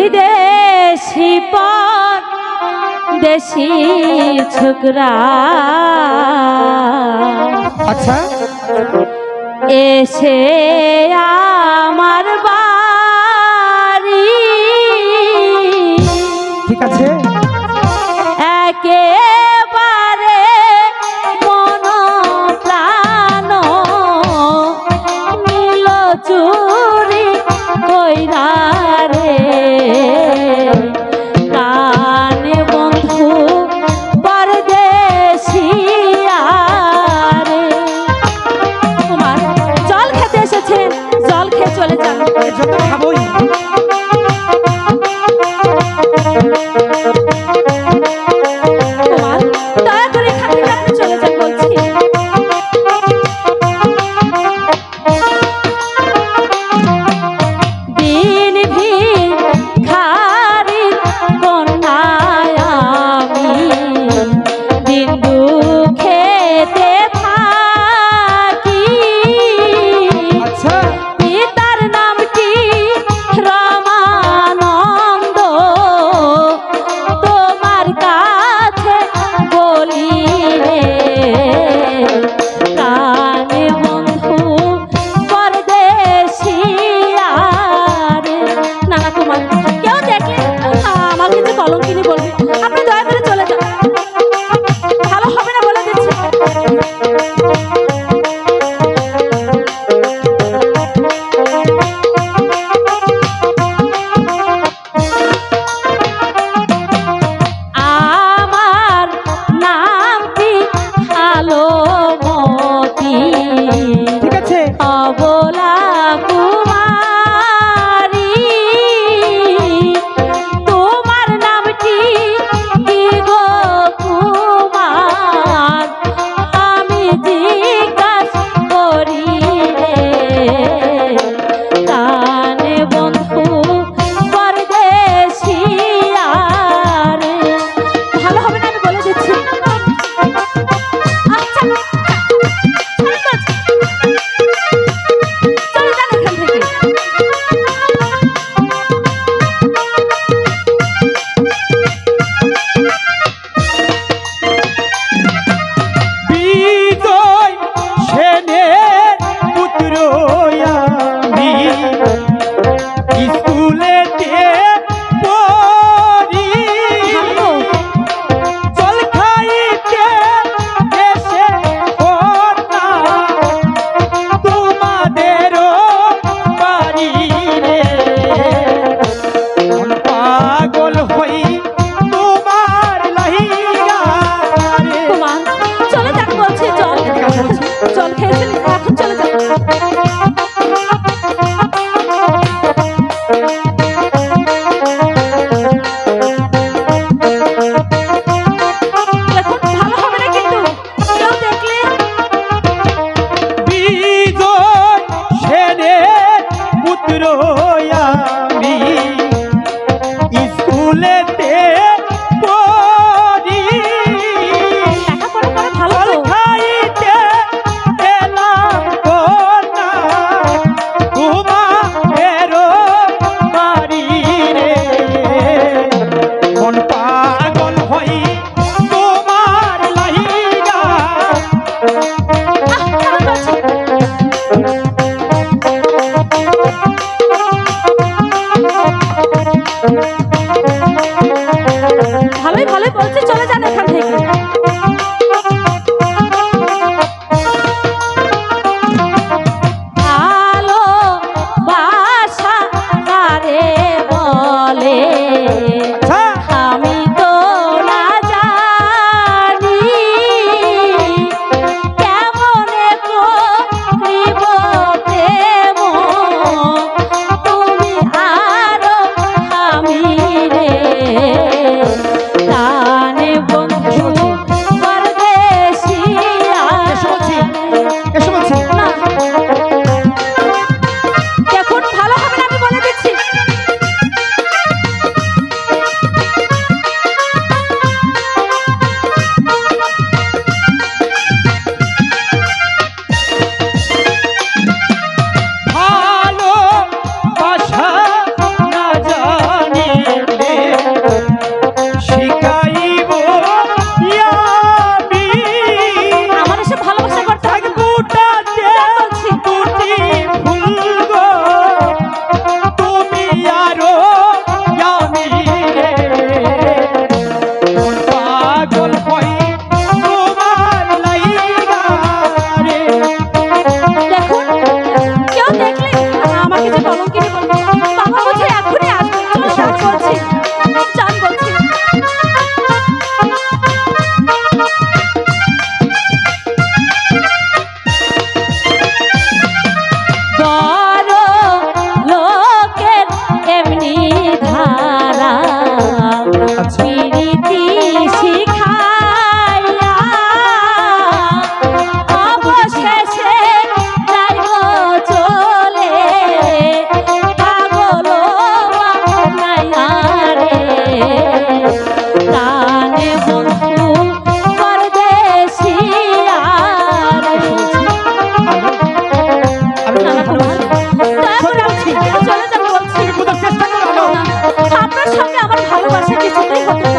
বিদেশি পর দেশি ছোকরা আচ্ছা এসে আমার বাড়ি ঠিক আছে একেবারে মন প্রাণ নীল চুরি কইরা রে কানে বন্ধু পরদেশিয়া রে তোমার জল খেতে এসেছেন জল খেয়ে চলে যান যত খাবই দয়া করে এখান থেকে আপনি চলে যান বলছি দিন ভিখারি কন্যায় আমি দিন দুঃখেতে থাকি আচ্ছা পিতার নামটি রামানন্দ তোমার কাছে বলি রে কানে বন্ধু পরদেশিয়া রে নানা কুমার কেউ দেখলে আমাকে যে কলঙ্কিনী বলবে আপনি দয়া করে চলে যান ভালো হবে না বলে দিচ্ছি আমার নামটি আলোমতি ঠিক আছে অবলা কুমারী তোমার নামটি কি গো কুমার আমি জিজ্ঞাসা করি রে কানে বন্ধু পরদেশিয়া রে ভালো হবে না আমি বলে দিচ্ছি আচ্ছা চলে যান এখান থেকে বিজয় সেনের পুত্র আমি স্কুলেতে পড়ি ভালো জল খাইতে এসে কন্যা তোমাদেরও বাড়ি রে মন পাগল হই তোমার লাহিয়া রে কুমার চলে যান বলছি জল জল খেয়েছেন এখন চলে যান দেখুন ভালো হবে না কিন্তু কেউ দেখলে বিজয় সেনের পুত্র আমি স্কুলেতে পড়ি লেখাপড়া করে ভালো জল তো খাইতে এলাম কন্যা তোমাদেরও বাড়ি রে মন পাগল হই তোমার লাহিয়া ছাড়ুন বলছি ভালোই ভালোই বলছি চলে যান এখান থেকে ভালো বাসা কারে বলে আচ্ছা আমি তো না জানি কেমনে করিব প্রেম তুমি আরো আমি রে কানে বন্ধু পরদেশিয়া এসো বলছি না দেখুন ভালো হবে না আমি বলে দিচ্ছি ভালোবাসা কিছুতেই হতে